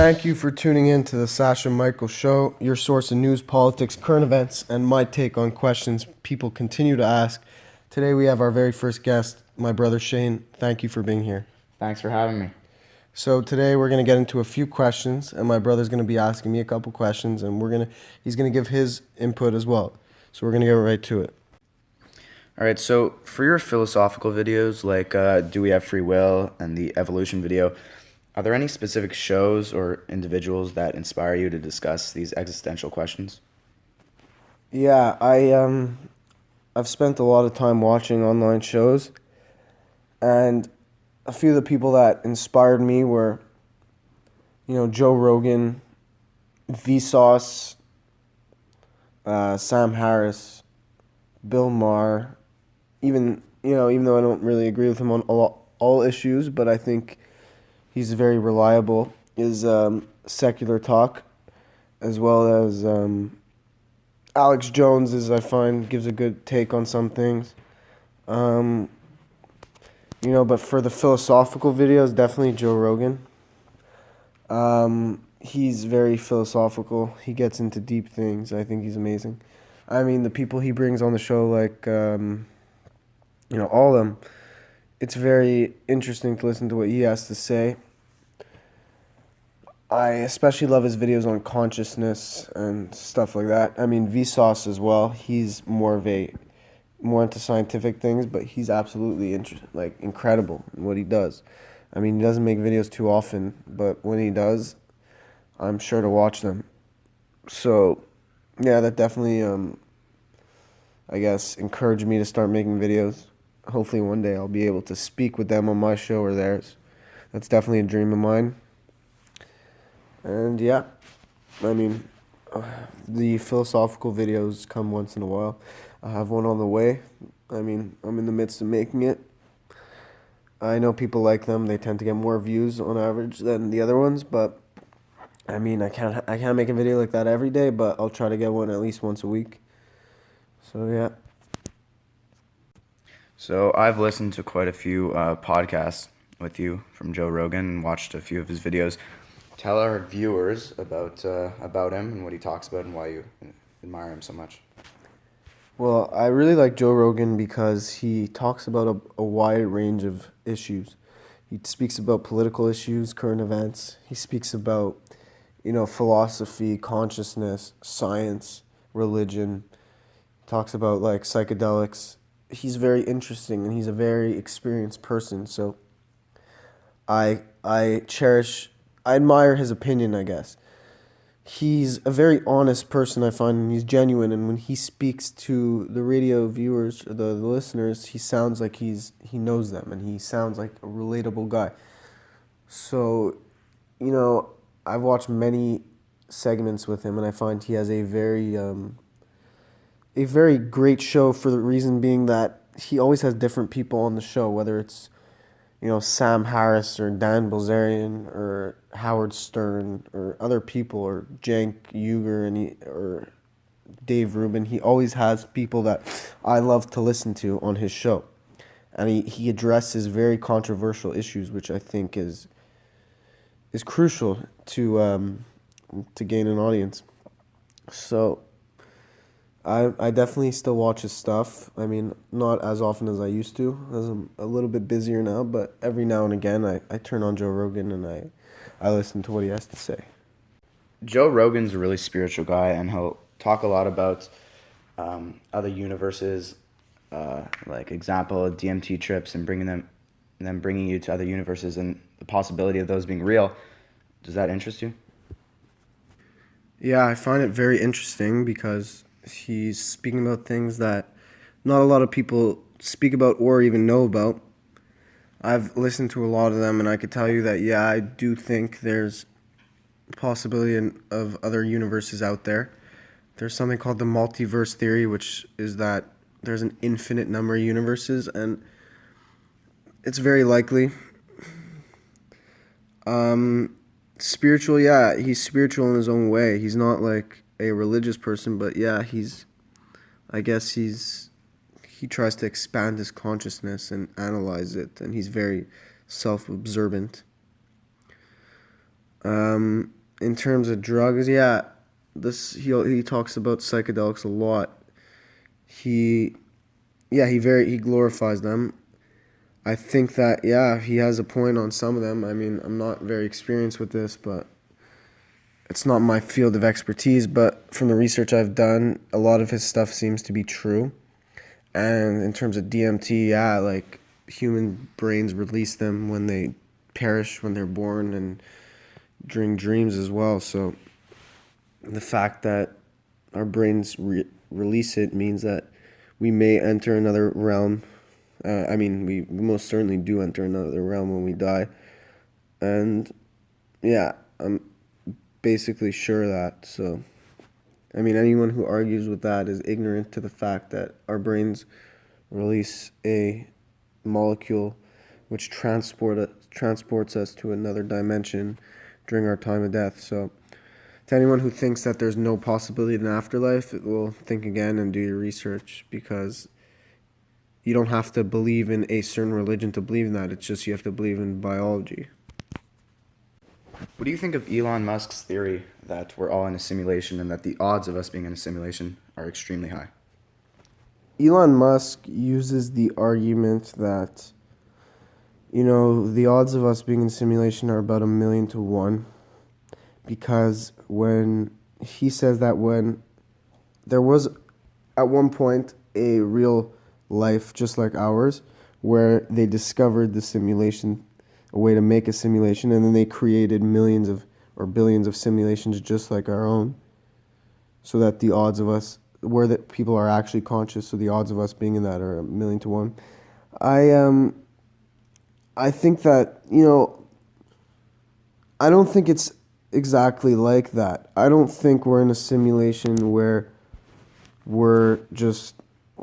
Thank you for tuning in to the Sasha Michael Show, your source of news, politics, current events, and my take on questions people continue to ask. Today we have our very first guest, my brother Shane. Thank you for being here. Thanks for having me. So today we're going to get into a few questions, and my brother's going to be asking me a couple questions, and he's going to give his input as well. So we're going to get right to it. All right, so for your philosophical videos, like Do We Have Free Will and the evolution video, are there any specific shows or individuals that inspire you to discuss these existential questions? Yeah, I've spent a lot of time watching online shows, and a few of the people that inspired me were, Joe Rogan, Vsauce, Sam Harris, Bill Maher. Even though I don't really agree with him on all issues, but I think he's very reliable. Is Secular Talk, as well as Alex Jones, I find, gives a good take on some things. But for the philosophical videos, definitely Joe Rogan. He's very philosophical. He gets into deep things. I think he's amazing. I mean, the people he brings on the show, like, all of them, it's very interesting to listen to what he has to say. I especially love his videos on consciousness and stuff like that. I mean, Vsauce as well. He's more into scientific things, but he's absolutely incredible in what he does. I mean, he doesn't make videos too often, but when he does, I'm sure to watch them. So, yeah, that definitely, I guess, encouraged me to start making videos. Hopefully one day I'll be able to speak with them on my show or theirs. That's definitely a dream of mine. And yeah, I mean, the philosophical videos come once in a while. I have one on the way. I mean, I'm in the midst of making it. I know people like them. They tend to get more views on average than the other ones, but I mean, I can't make a video like that every day, but I'll try to get one at least once a week. So yeah. So I've listened to quite a few podcasts with you from Joe Rogan and watched a few of his videos. Tell our viewers about him and what he talks about and why you admire him so much. Well, I really like Joe Rogan because he talks about a wide range of issues. He speaks about political issues, current events. He speaks about, philosophy, consciousness, science, religion. He talks about like psychedelics. He's very interesting and he's a very experienced person. So I admire his opinion, I guess. He's a very honest person, I find, and he's genuine. And when he speaks to the radio viewers, the listeners, he sounds like he knows them, and he sounds like a relatable guy. So, I've watched many segments with him, and I find he has a very great show, for the reason being that he always has different people on the show, whether it's Sam Harris or Dan Bilzerian or Howard Stern or other people, or Cenk Uygur or Dave Rubin. He always has people that I love to listen to on his show. And he addresses very controversial issues, which I think is crucial to gain an audience. So I definitely still watch his stuff. I mean, not as often as I used to, as I'm a little bit busier now, but every now and again I turn on Joe Rogan and I listen to what he has to say. Joe Rogan's a really spiritual guy, and he'll talk a lot about other universes, like example DMT trips and bringing you to other universes and the possibility of those being real. Does that interest you? Yeah, I find it very interesting because he's speaking about things that not a lot of people speak about or even know about. I've listened to a lot of them, and I could tell you that, yeah, I do think there's a possibility of other universes out there. There's something called the multiverse theory, which is that there's an infinite number of universes, and it's very likely. Spiritual, yeah, he's spiritual in his own way. He's not like a religious person, but yeah, he tries to expand his consciousness and analyze it, and he's very self-observant. In terms of drugs, yeah, this he talks about psychedelics a lot. He he glorifies them. I think that yeah, he has a point on some of them. I mean, I'm not very experienced with this, but it's not my field of expertise. But from the research I've done, a lot of his stuff seems to be true. And in terms of DMT, yeah, like human brains release them when they perish, when they're born, and during dreams as well. So the fact that our brains release it means that we may enter another realm. I mean, we most certainly do enter another realm when we die. And yeah, I'm basically sure of that. So, I mean, anyone who argues with that is ignorant to the fact that our brains release a molecule which transports us to another dimension during our time of death. So, to anyone who thinks that there's no possibility of an afterlife, will think again and do your research, because you don't have to believe in a certain religion to believe in that. It's just you have to believe in biology. What do you think of Elon Musk's theory that we're all in a simulation and that the odds of us being in a simulation are extremely high? Elon Musk uses the argument that, the odds of us being in simulation are about 1,000,000 to 1, because when he says that when there was at one point a real life just like ours, where they discovered the simulation, a way to make a simulation, and then they created millions of or billions of simulations just like our own, so that the odds of us, where that people are actually conscious, so the odds of us being in that are 1,000,000 to 1. I think that I don't think it's exactly like that. I don't think we're in a simulation where we're just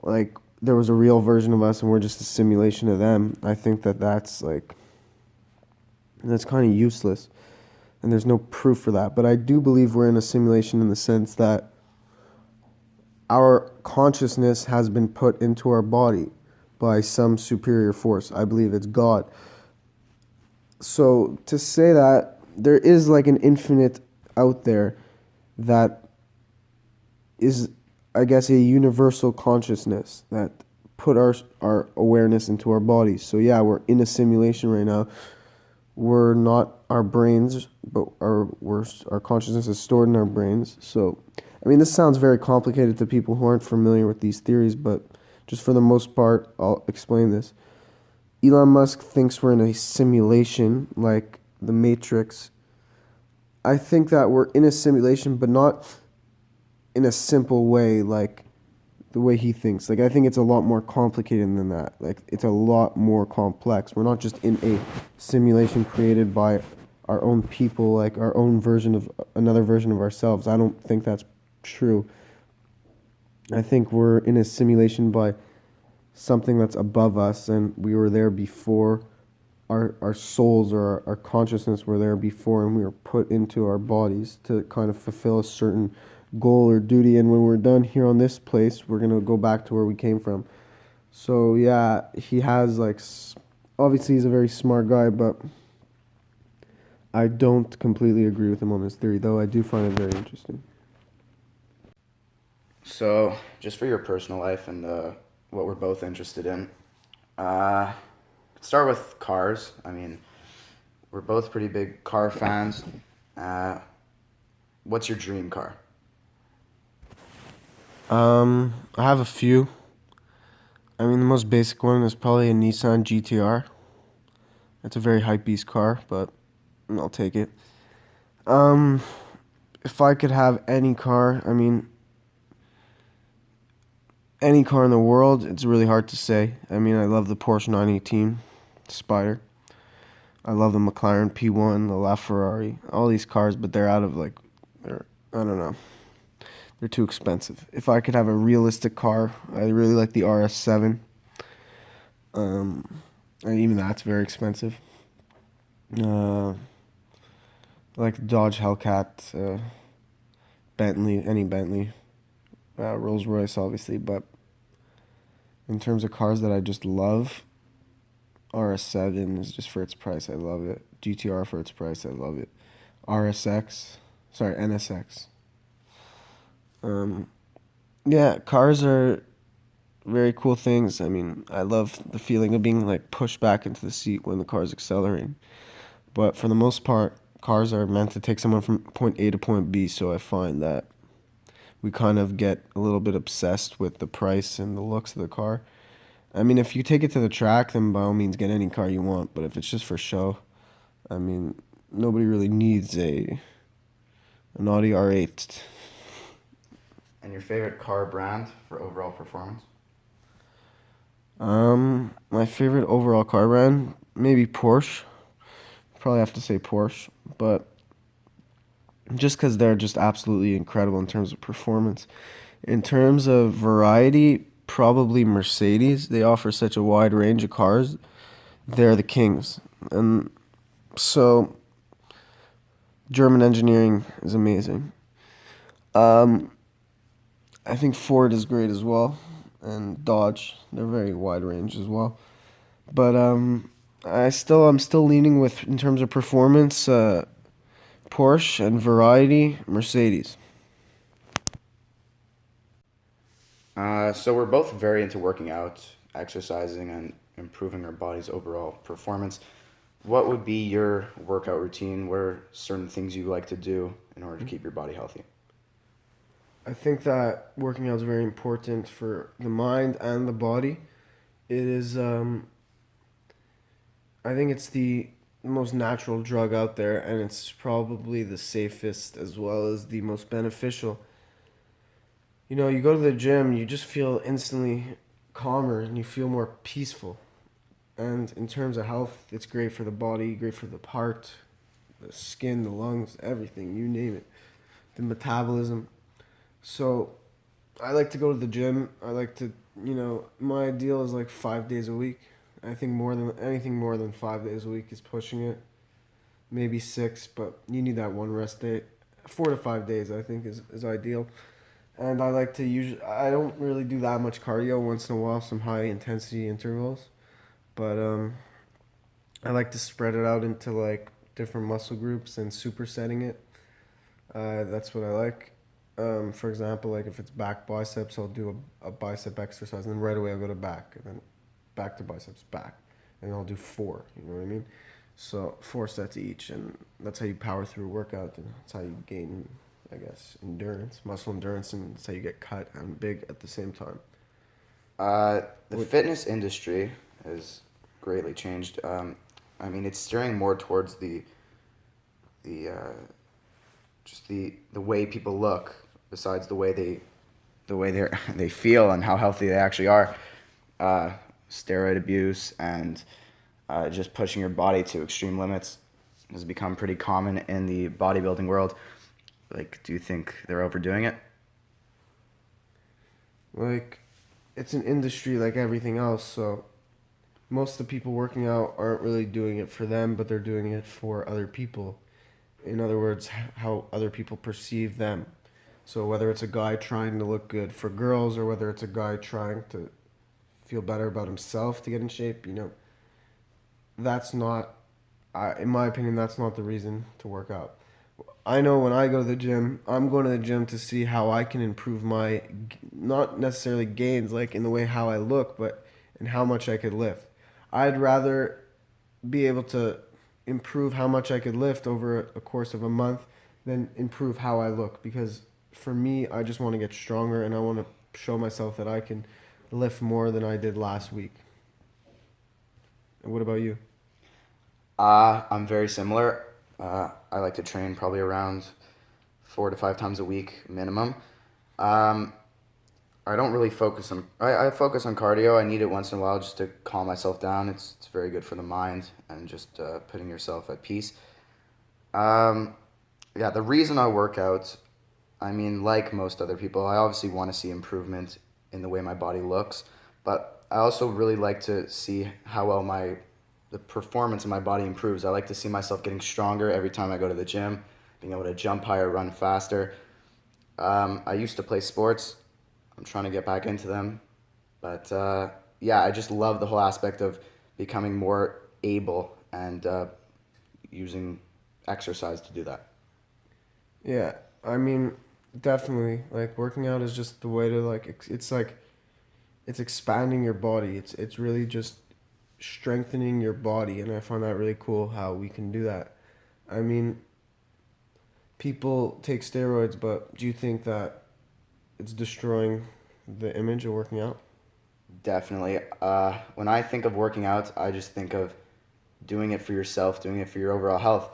like there was a real version of us and we're just a simulation of them. I think that that's kind of useless, and there's no proof for that. But I do believe we're in a simulation in the sense that our consciousness has been put into our body by some superior force. I believe it's God. So to say that there is like an infinite out there that is, I guess, a universal consciousness that put our awareness into our bodies. So yeah, we're in a simulation right now. We're not our brains, but our consciousness is stored in our brains. So, I mean, this sounds very complicated to people who aren't familiar with these theories, but just for the most part, I'll explain this. Elon Musk thinks we're in a simulation like the Matrix. I think that we're in a simulation, but not in a simple way like the way he thinks. Like, I think it's a lot more complicated than that. Like, it's a lot more complex. We're not just in a simulation created by our own people, like our own version of another version of ourselves. I don't think that's true. I think we're in a simulation by something that's above us, and we were there before. Our souls or our consciousness were there before, and we were put into our bodies to kind of fulfill a certain goal or duty. And when we're done here on this place, we're going to go back to where we came from. So yeah, he has obviously he's a very smart guy, but I don't completely agree with him on this theory, though I do find it very interesting. So, just for your personal life and what we're both interested in, let's start with cars. I mean, we're both pretty big car fans. Uh, what's your dream car? I have a few. I mean, the most basic one is probably a Nissan GTR. It's a very hype beast car, but I'll take it. Um, if I could have any car, I mean, any car in the world, it's really hard to say. I mean, I love the Porsche 918 Spider. I love the McLaren P1, the LaFerrari, all these cars, but they're I don't know. They're too expensive. If I could have a realistic car, I really like the RS7. And even that's very expensive. I like the Dodge Hellcat, Bentley, any Bentley, Rolls Royce, obviously. But in terms of cars that I just love, RS7 is just for its price. I love it. GTR for its price. I love it. RSX. Sorry, NSX. Um, yeah, cars are very cool things. I mean, I love the feeling of being like pushed back into the seat when the car's accelerating. But for the most part, cars are meant to take someone from point A to point B. So I find that we kind of get a little bit obsessed with the price and the looks of the car. I mean, if you take it to the track, then by all means get any car you want. But if it's just for show, I mean, nobody really needs an Audi R8. And your favorite car brand for overall performance? My favorite overall car brand, maybe Porsche. Probably have to say Porsche, but just because they're just absolutely incredible in terms of performance. In terms of variety, probably Mercedes. They offer such a wide range of cars. They're the kings. And so German engineering is amazing. Um, I think Ford is great as well, and Dodge. They're very wide range as well. But I'm still leaning with in terms of performance, Porsche, and variety, Mercedes. So we're both very into working out, exercising, and improving our body's overall performance. What would be your workout routine? What are certain things you like to do in order to keep your body healthy? I think that working out is very important for the mind and the body. It is, I think it's the most natural drug out there, and it's probably the safest as well as the most beneficial. You know, you go to the gym, you just feel instantly calmer and you feel more peaceful. And in terms of health, it's great for the body, great for the heart, the skin, the lungs, everything, you name it. The metabolism. So I like to go to the gym. I like to, my ideal is like 5 days a week. I think more than anything more than 5 days a week is pushing it. Maybe six, but you need that one rest day. 4 to 5 days, I think, is ideal. And I like to I don't really do that much cardio once in a while, some high intensity intervals. But I like to spread it out into like different muscle groups and supersetting it. That's what I like. For example, like if it's back biceps, I'll do a bicep exercise, and then right away I'll go to back, and then back to biceps, back, and I'll do four. You know what I mean? So 4 sets each, and that's how you power through a workout, and that's how you gain, I guess, endurance, muscle endurance, and that's how you get cut and big at the same time. The What, fitness industry has greatly changed. I mean, it's steering more towards the just the way people look, besides the way they feel and how healthy they actually are. Uh, Steroid abuse and just pushing your body to extreme limits has become pretty common in the bodybuilding world. Like, do you think they're overdoing it? like, it's an industry like everything else, so most of the people working out aren't really doing it for them, but they're doing it for other people. In other words, how other people perceive them. So whether it's a guy trying to look good for girls or whether it's a guy trying to feel better about himself to get in shape, that's not, in my opinion, that's not the reason to work out. I know when I go to the gym, I'm going to the gym to see how I can improve my, not necessarily gains, like in the way how I look, but in how much I could lift. I'd rather be able to improve how much I could lift over a course of a month than improve how I look, because for me, I just want to get stronger and I want to show myself that I can lift more than I did last week. And what about you? I'm very similar. I like to train probably around 4 to 5 times a week minimum. Um, I don't really focus on. I focus on cardio. I need it once in a while just to calm myself down. It's very good for the mind and just putting yourself at peace. Um, yeah, the reason I work out, I mean, like most other people, I obviously want to see improvement in the way my body looks, but I also really like to see how well the performance of my body improves. I like to see myself getting stronger every time I go to the gym, being able to jump higher, run faster. I used to play sports. I'm trying to get back into them, but yeah, I just love the whole aspect of becoming more able and using exercise to do that. Yeah, I mean, definitely. Like working out is just the way to like. It's like it's expanding your body. It's really just strengthening your body, and I find that really cool how we can do that. I mean, people take steroids, but do you think that it's destroying the image of working out? Definitely. When I think of working out, I just think of doing it for yourself, doing it for your overall health.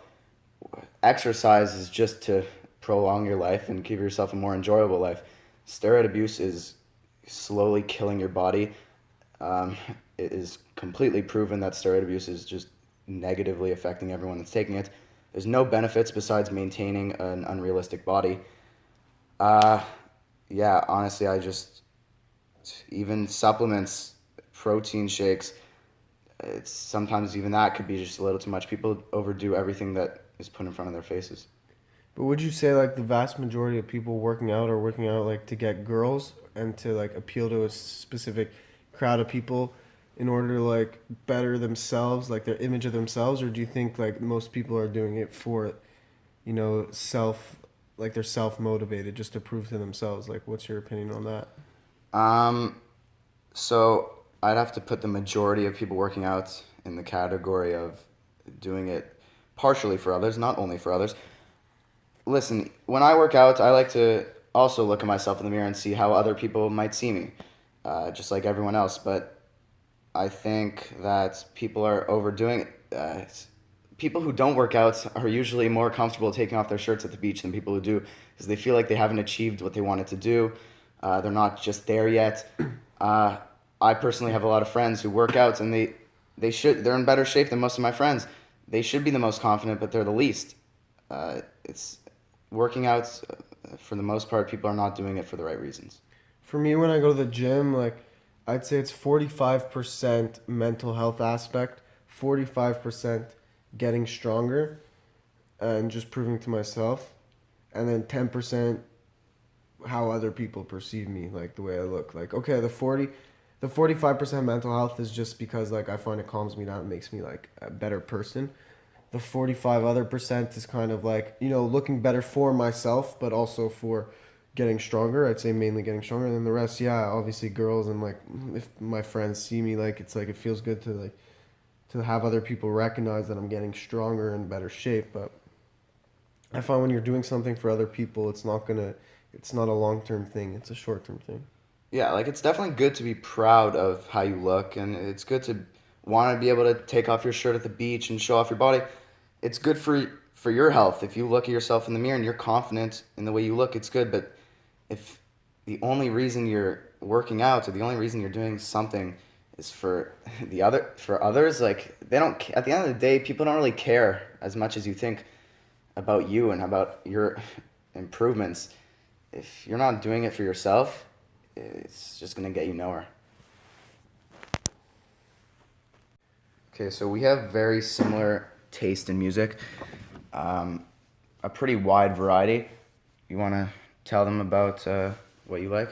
Exercise is just to prolong your life and give yourself a more enjoyable life. Steroid abuse is slowly killing your body. Um, it is completely proven that steroid abuse is just negatively affecting everyone that's taking it. There's no benefits besides maintaining an unrealistic body. Uh, yeah, honestly, I just even supplements, protein shakes. It's sometimes even that could be just a little too much. People overdo everything that is put in front of their faces. But would you say like the vast majority of people working out are working out like to get girls and to like appeal to a specific crowd of people in order to like better themselves, like their image of themselves, or do you think like most people are doing it for, self, like they're self motivated just to prove to themselves? Like, what's your opinion on that? Um, so I'd have to put the majority of people working out in the category of doing it partially for others, not only for others. Listen, when I work out, I like to also look at myself in the mirror and see how other people might see me, just like everyone else. But I think that people are overdoing it. People who don't work out are usually more comfortable taking off their shirts at the beach than people who do because they feel like they haven't achieved what they wanted to do. They're not just there yet. Uh, I personally have a lot of friends who work out and they're in better shape than most of my friends. They should be the most confident, but they're the least. It's working out for the most part. People are not doing it for the right reasons. For me, when I go to the gym, like I'd say it's 45% mental health aspect, 45% getting stronger and just proving to myself, and then 10% how other people perceive me, like the way I look. Like okay, the 45% mental health is just because like I find it calms me down and makes me like a better person. The 45 other percent is kind of like, looking better for myself, but also for getting stronger. I'd say mainly getting stronger. And then the rest, yeah, obviously girls and like if my friends see me, like it's like it feels good to like to have other people recognize that I'm getting stronger and better shape. But I find when you're doing something for other people, it's not a long term thing. It's a short term thing. Yeah, like it's definitely good to be proud of how you look, and it's good to want to be able to take off your shirt at the beach and show off your body. It's good for your health. If you look at yourself in the mirror and you're confident in the way you look, it's good. But if the only reason you're working out or the only reason you're doing something is for for others, like they don't. At the end of the day, people don't really care as much as you think about you and about your improvements. If you're not doing it for yourself, it's just gonna get you nowhere. Okay, so we have very similar taste in music, um, a pretty wide variety. You want to tell them about what you like?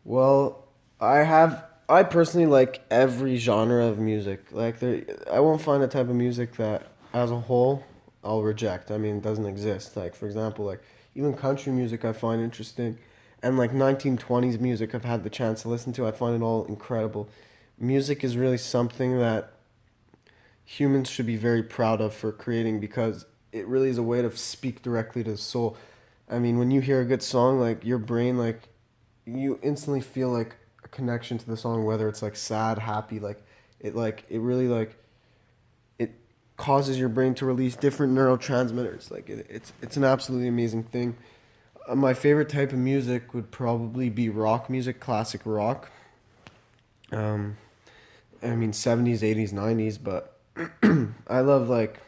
Well, I personally like every genre of music. Like I won't find a type of music that as a whole I'll reject. I mean, it doesn't exist. Like for example, like even country music I find interesting, and like 1920s music I've had the chance to listen to. I find it all incredible. Music is really something that humans should be very proud of for creating because it really is a way to speak directly to the soul. I mean, when you hear a good song, like your brain, like you instantly feel like a connection to the song, whether it's like sad, happy, like it really like it causes your brain to release different neurotransmitters. Like it's an absolutely amazing thing. My favorite type of music would probably be rock music, classic rock. Um, I mean 70s, 80s, 90s, but I love like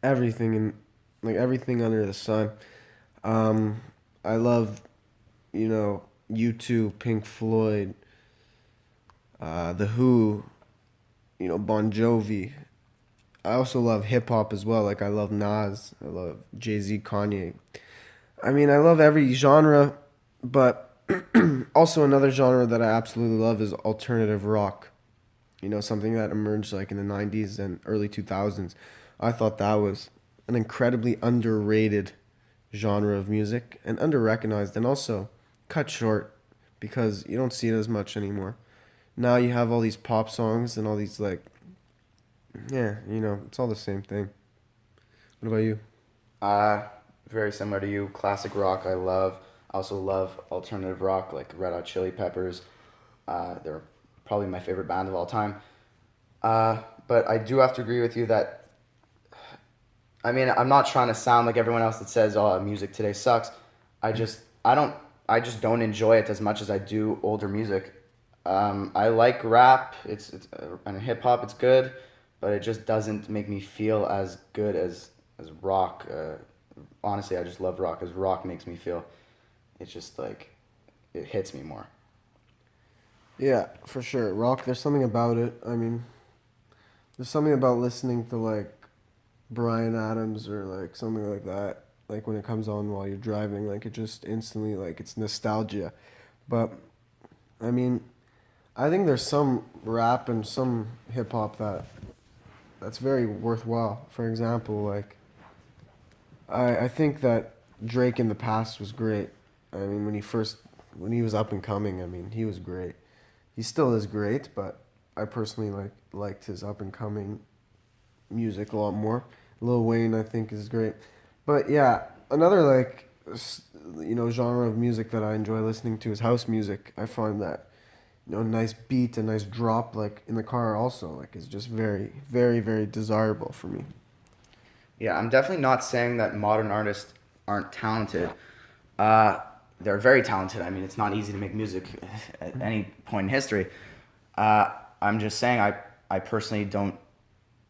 everything and like everything under the sun. Um, I love, U2, Pink Floyd, The Who, Bon Jovi. I also love hip hop as well. Like I love Nas, I love Jay-Z, Kanye. I mean, I love every genre, but also another genre that I absolutely love is alternative rock. Something that emerged like in the 90s and early 2000s. I thought that was an incredibly underrated genre of music and under-recognized and also cut short because you don't see it as much anymore. Now you have all these pop songs and all these like, yeah, it's all the same thing. What about you? Uh, Very similar to you. Classic rock, I love. I also love alternative rock, like Red Hot Chili Peppers. They're probably my favorite band of all time. But I do have to agree with you that, I mean, I'm not trying to sound like everyone else that says, "Oh, music today sucks." I just don't enjoy it as much as I do older music. I like rap. And hip hop. It's good, but it just doesn't make me feel as good as rock. Honestly, I just love rock. As rock makes me feel. It's just like it hits me more. Yeah, for sure. Rock, there's something about it. I mean, there's something about listening to like Brian Adams or like something like that. Like when it comes on while you're driving, like it just instantly like it's nostalgia. But I mean, I think there's some rap and some hip hop that's very worthwhile. For example, like I think that Drake in the past was great. I mean, when he was up and coming, I mean, he was great. He still is great, but I personally liked his up and coming music a lot more. Lil Wayne, I think, is great. But yeah, another genre of music that I enjoy listening to is house music. I find that nice beat and nice drop like in the car also like is just very very very desirable for me. Yeah, I'm definitely not saying that modern artists aren't talented. Uh, they're very talented. I mean, it's not easy to make music at any point in history. I'm just saying I personally don't,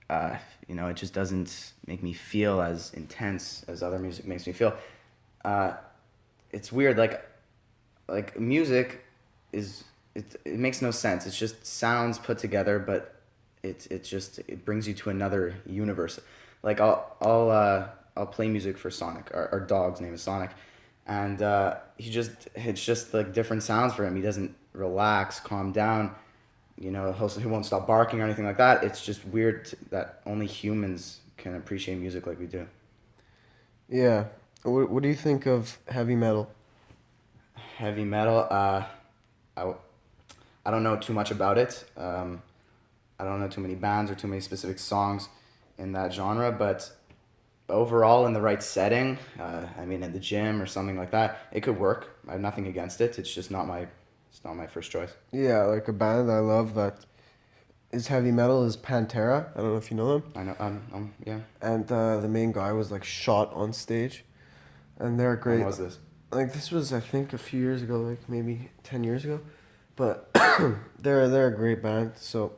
it just doesn't make me feel as intense as other music makes me feel. Uh, it's weird, like music it makes no sense. It's just sounds put together, but it brings you to another universe. Like I'll play music for Sonic. Our dog's name is Sonic, and it's just like different sounds for him. He doesn't relax, calm down. He won't stop barking or anything like that. It's just weird that only humans can appreciate music like we do. Yeah. What do you think of heavy metal? Heavy metal. I, I don't know too much about it. I don't know too many bands or too many specific songs in that genre, but overall, in the right setting, I mean, at the gym or something like that, it could work. I have nothing against it. It's not my first choice. Yeah, like a band I love that is heavy metal is Pantera. I don't know if you know them. I know. Yeah. And the main guy was like shot on stage, and they're When great. was this? Like this was I think a few years ago, like maybe 10 years ago, but they're a great band. So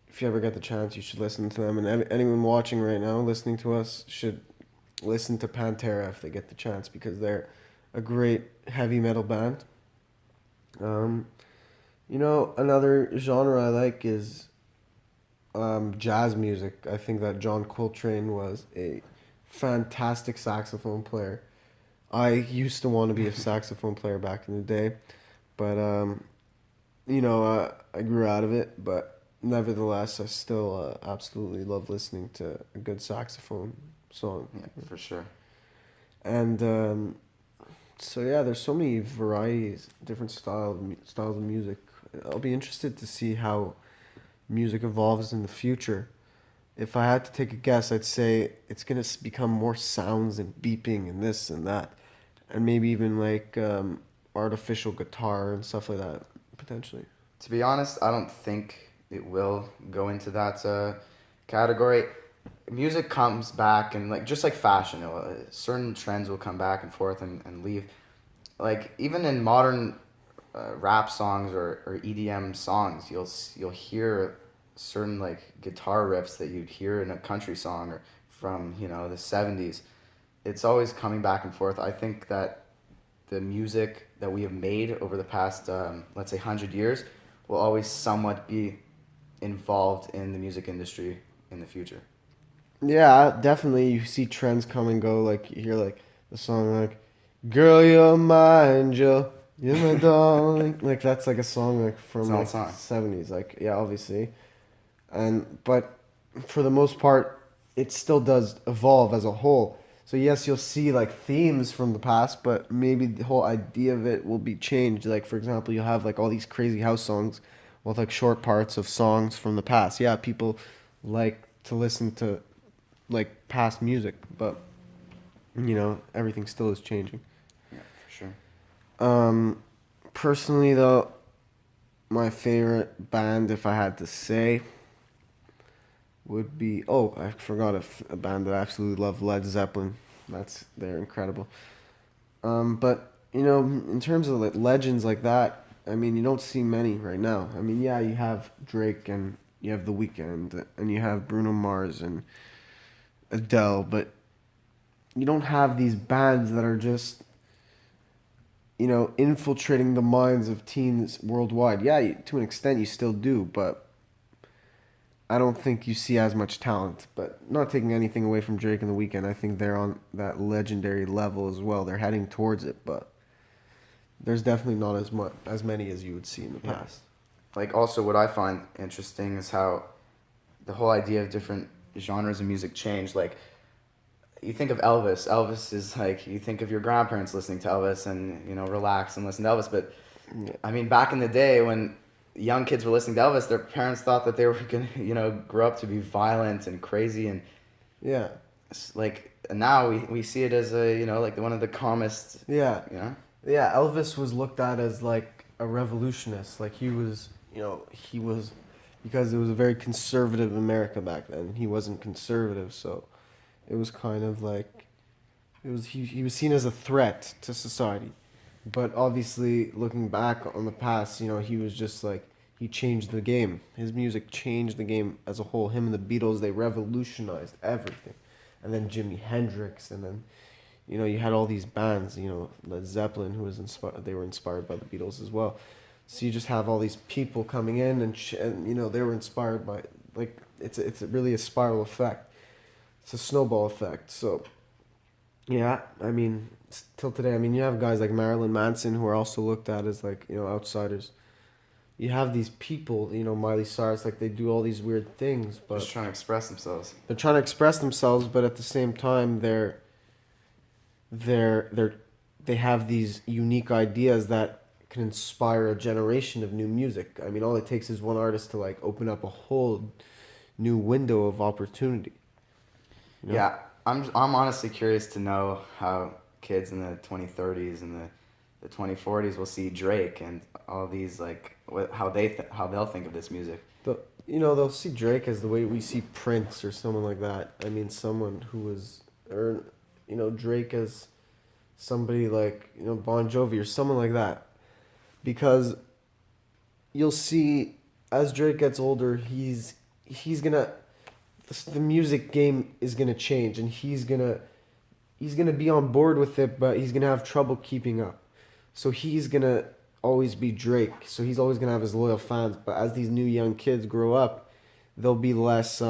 if you ever get the chance, you should listen to them. And anyone watching right now, listening to us, should listen to Pantera if they get the chance because they're a great heavy metal band. Um, Another genre I like is jazz music. I think that John Coltrane was a fantastic saxophone player. I used to want to be a saxophone player back in the day, but I grew out of it. But nevertheless, I still absolutely love listening to a good saxophone song. Yeah, for sure. And so yeah, there's so many varieties, different styles of music. I'll be interested to see how music evolves in the future. If I had to take a guess, I'd say it's gonna become more sounds and beeping and this and that, and maybe even like artificial guitar and stuff like that potentially. To be honest, I don't think it will go into that category. Music comes back and like just like fashion, certain trends will come back and forth and leave. Like even in modern rap songs or EDM songs, you'll hear certain like guitar riffs that you'd hear in a country song or from the 70s. It's always coming back and forth. I think that the music that we have made over the past let's say 100 years will always somewhat be involved in the music industry in the future. Yeah, definitely. You see trends come and go. Like you hear like the song like "Girl, you're my angel, you're my darling." Like that's like a song like It's from an old like song. '70s. Like yeah, obviously. But for the most part, it still does evolve as a whole. So yes, you'll see like themes from the past, but maybe the whole idea of it will be changed. Like for example, you'll have like all these crazy house songs with like short parts of songs from the past. Yeah, people like to listen to like past music, but everything still is changing. Yeah, for sure. Um, Personally though, my favorite band, if I had to say, would be I forgot a band that I absolutely love, Led Zeppelin. They're incredible. But in terms of like legends like that, I mean, you don't see many right now. I mean, yeah, you have Drake and you have The Weeknd and you have Bruno Mars and Adele, but you don't have these bands that are just infiltrating the minds of teens worldwide. Yeah, to an extent you still do, but I don't think you see as much talent. But not taking anything away from Drake and The Weeknd, I think they're on that legendary level as well. They're heading towards it, but there's definitely not as many as you would see in the Yeah. past. Like also what I find interesting is how the whole idea of different genres of music changed. Like you think of Elvis. Elvis is like you think of your grandparents listening to Elvis and relax and listen to Elvis. But Yeah. I mean, back in the day when young kids were listening to Elvis, their parents thought that they were gonna grow up to be violent and crazy and Yeah. like now we see it as a like one of the calmest. Yeah. You know. Yeah, Elvis was looked at as like a revolutionist. Like he was because it was a very conservative America back then. He wasn't conservative, so it was kind of like he was seen as a threat to society. But obviously, looking back on the past, he was just like he changed the game. His music changed the game as a whole. Him and the Beatles, they revolutionized everything. And then Jimi Hendrix, and then you had all these bands, Led Zeppelin, who was inspired. They were inspired by the Beatles as well. So you just have all these people coming in, and they were inspired by like it's really a spiral effect. It's a snowball effect. So yeah, I mean, till today, I mean, you have guys like Marilyn Manson who are also looked at as like outsiders. You have these people, Miley Cyrus, like they do all these weird things, but Just trying to express themselves. they're trying to express themselves, but at the same time, they're they have these unique ideas that can inspire a generation of new music. I mean, all it takes is one artist to like open up a whole new window of opportunity. Yeah, I'm honestly curious to know how kids in the 2030s and the 2040s will see Drake and all these like how they'll think of this music. They'll see Drake as the way we see Prince or someone like that. I mean, someone who was, or Drake as somebody like Bon Jovi or someone like that, because you'll see as Drake gets older, he's gonna the music game is gonna change, and he's gonna be on board with it, but he's gonna have trouble keeping up. So he's gonna always be Drake. So he's always gonna have his loyal fans. But as these new young kids grow up, they'll be less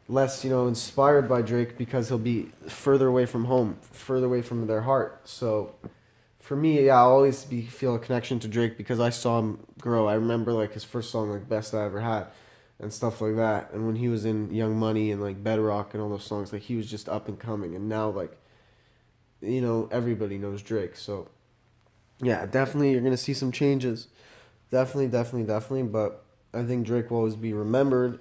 inspired by Drake because he'll be further away from home, further away from their heart. So for me, yeah, I'll always feel a connection to Drake because I saw him grow. I remember like his first song, like Best I Ever Had, and stuff like that. And when he was in Young Money and like Bedrock and all those songs, like he was just up and coming. And now like everybody knows Drake. So yeah, definitely you're gonna see some changes. Definitely, definitely, definitely. But I think Drake will always be remembered.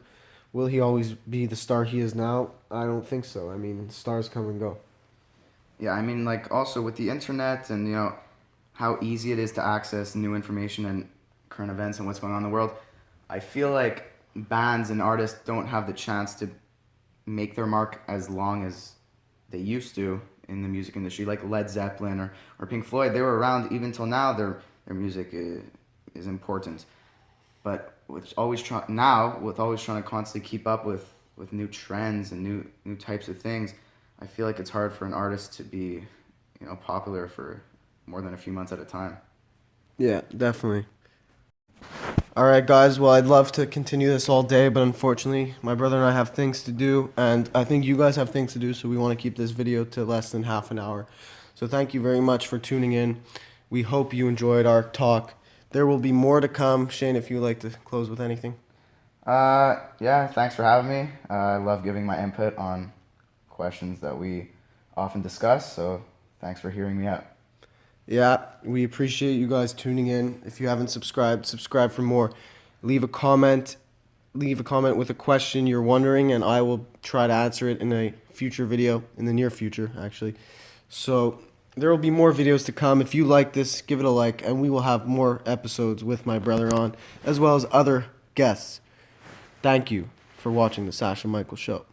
Will he always be the star he is now? I don't think so. I mean, stars come and go. Yeah, I mean like also with the internet and how easy it is to access new information and current events and what's going on in the world, I feel like bands and artists don't have the chance to make their mark as long as they used to in the music industry, like Led Zeppelin or Pink Floyd. They were around even till now. Their music is important, but with always trying to constantly keep up with new trends and new types of things, I feel like it's hard for an artist to be popular for more than a few months at a time. Yeah, definitely. All right, guys. Well, I'd love to continue this all day, but unfortunately, my brother and I have things to do, and I think you guys have things to do, so we want to keep this video to less than half an hour. So thank you very much for tuning in. We hope you enjoyed our talk. There will be more to come. Shane, if you would like to close with anything. Yeah, thanks for having me. I love giving my input on questions that we often discuss, so thanks for hearing me out. Yeah, we appreciate you guys tuning in. If you haven't subscribed, subscribe for more. Leave a comment. Leave a comment with a question you're wondering, and I will try to answer it in a future video, in the near future, actually. So there will be more videos to come. If you like this, give it a like, and we will have more episodes with my brother on, as well as other guests. Thank you for watching the Sasha Michael Show.